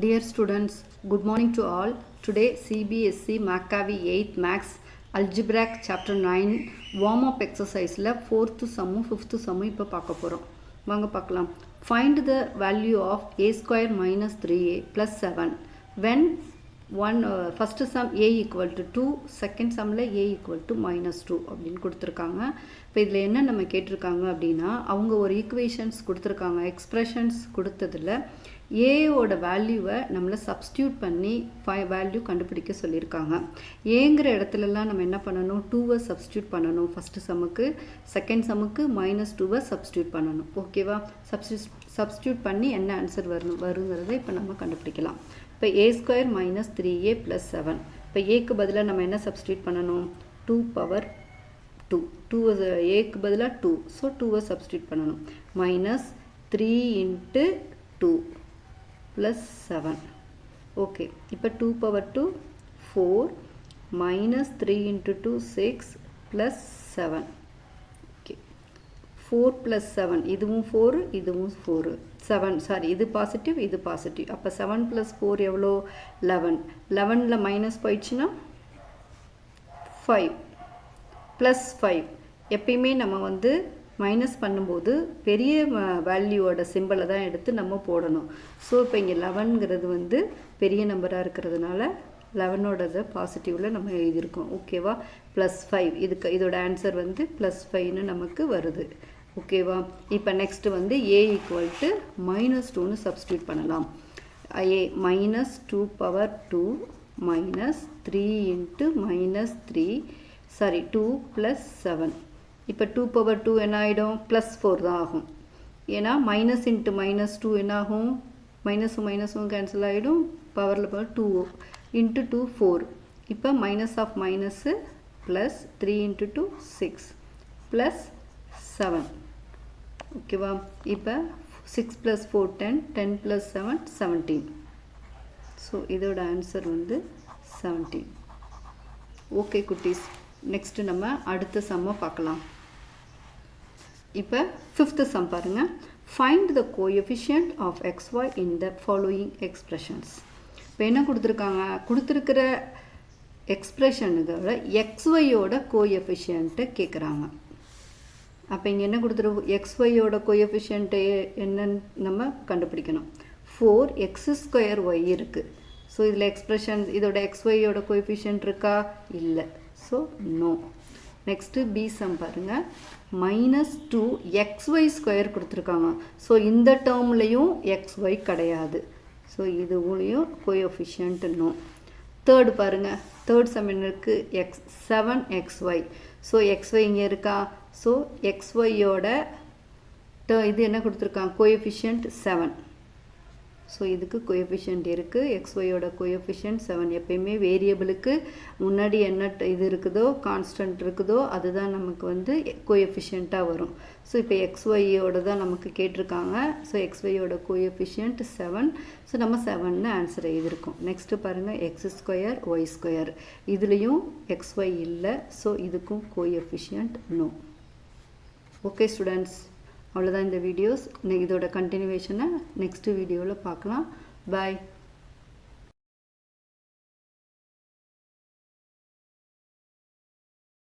Dear students, good morning to all. Today CBSE Maccavi 8th Max Algebraic Chapter 9 warm-up exercise 4th sum 5th sum இப்போ பார்க்க போகிறோம். வாங்க பார்க்கலாம். Find the value of a square minus 3a plus 7 when first sum a equal to 2, second sumல a equal to minus 2 அப்படின்னு கொடுத்துருக்காங்க. இப்போ இதில் என்ன நம்ம கேட்டிருக்காங்க அப்படின்னா அவங்க ஒரு ஈக்குவேஷன்ஸ் கொடுத்துருக்காங்க, எக்ஸ்ப்ரெஷன்ஸ் கொடுத்ததில் ஏயோட வேல்யூவை நம்மளை சப்ஸ்டியூட் பண்ணி வேல்யூ கண்டுபிடிக்க சொல்லியிருக்காங்க. ஏங்கிற இடத்துலலாம் நம்ம என்ன பண்ணணும், 2வை சப்ஸ்டியூட் பண்ணணும். ஃபஸ்ட்டு சம்முக்கு, செகண்ட் சம்முக்கு -2வை சப்ஸ்டியூட் பண்ணணும். ஓகேவா? சப்ஸ்டியூட் பண்ணி என்ன ஆன்சர் வருங்கிறத இப்போ நம்ம கண்டுபிடிக்கலாம். இப்போ a square minus 3a plus 7. இப்போ ஏக்கு பதிலாக நம்ம என்ன சப்ஸ்டியூட் பண்ணணும், 2 பவர் 2 ஏக்கு பதிலாக 2, ஸோ 2வை சப்ஸ்டியூட் பண்ணணும். Minus 3 into 2 plus 7. ஓகே, இப்போ 2 power 2 4 minus 3 into 2 6 plus 7. Okay, 4 plus 7, இதுவும் 4 இதுவும் 4, 7 சாரி, இது பாசிட்டிவ் இது பாசிட்டிவ். அப்போ 7 ப்ளஸ் 4 எவ்வளோ, 11. 11ல் மைனஸ் போயிடுச்சுன்னா 5 ப்ளஸ் 5. எப்பயுமே நம்ம வந்து மைனஸ் பண்ணும்போது பெரிய வேல்யூவோட சிம்பிளை தான் எடுத்து நம்ம போடணும். ஸோ இப்போ இங்கே 11ங்கிறது வந்து பெரிய நம்பராக இருக்கிறதுனால 11ஓடது பாசிட்டிவில் நம்ம எழுதியிருக்கோம். ஓகேவா? ப்ளஸ் 5, இதோட ஆன்சர் வந்து ப்ளஸ் 5ன்னு நமக்கு வருது. ஓகேவா? இப்போ நெக்ஸ்ட்டு வந்து a ஈக்குவல் டு -2ன்னு சப்ஸ்டியூட் பண்ணலாம். a minus 2 power 2 minus 3 into minus 3 sorry 2 plus 7. இப்போ 2 பவர் 2 என்ன ஆகிடும், ப்ளஸ் 4 தான் ஆகும். ஏன்னா மைனஸ் இன்ட்டு -2 என்ன ஆகும், மைனஸும் கேன்சல் ஆகிடும். பவரில் 2 இன்ட்டு 2 4. இப்போ minus of minus plus 3 into 2 6 plus 7. ஓகேவா? இப்போ 6 ப்ளஸ் 4 10, 10 ப்ளஸ் 7 17. ஸோ இதோட ஆன்சர் வந்து 17. ஓகே குட்டீஸ், நெக்ஸ்ட்டு நம்ம அடுத்த சம்மை பார்க்கலாம். இப்போ 5th சம் பாருங்கள். Find the coefficient of xy in the following expressions. இப்போ என்ன கொடுத்துருக்காங்க, கொடுத்துருக்கிற எக்ஸ்ப்ரெஷனுகளை xyயோட கோஎஃபிஷியன்ட்டை கேட்குறாங்க. அப்போ இங்கே என்ன கொடுத்துருக்கு, xyயோட கோஎஃபிஷியன்ட்டு என்னன்னு நம்ம கண்டுபிடிக்கணும். 4x² இருக்குது. ஸோ இதில் எக்ஸ்ப்ரெஷன் இதோட xyயோட கோஎஃபிஷியன்ட் இருக்கா, இல்லை. So no. Next B sum பாருங்கள். -2xy² கொடுத்துருக்காங்க. ஸோ இந்த டேர்ம்லையும் xy கிடையாது. ஸோ இதுவுலையும் கோஎஃபிஷியன்ட் நோ. தேர்டு பாருங்கள். தேர்ட் சம் என்ன இருக்குது, 7xy. ஸோ xy இங்கே இருக்கா. ஸோ xyயோட இது என்ன கொடுத்துருக்காங்க, கோஎஃபிஷியன்ட் 7. ஸோ இதுக்கு கோஎஃபிஷியன்ட் இருக்குது. xyயோட கோஎஃபிஷியன்ட் 7. எப்பயுமே வேரியபிளுக்கு முன்னாடி என்ன இது இருக்குதோ, கான்ஸ்டன்ட் இருக்குதோ, அதுதான் நமக்கு வந்து கோஎஃபிஷியண்ட்டாக வரும். ஸோ இப்போ xyயோட தான் நமக்கு கேட்டிருக்காங்க. So xyயோட coefficient 7. ஸோ நம்ம 7ன்னு ஆன்சர் எழுதியிருக்கோம். நெக்ஸ்ட்டு பாருங்கள், x² y². இதுலேயும் xy இல்லை. ஸோ இதுக்கும் கோஎஃபிஷியன்ட் நோ. ஓகே ஸ்டூடெண்ட்ஸ், அவ்வளோதான் இந்த வீடியோஸ். இதோட கண்டினியூவேஷனை நெக்ஸ்ட் வீடியோவில் பார்க்கலாம். பாய்.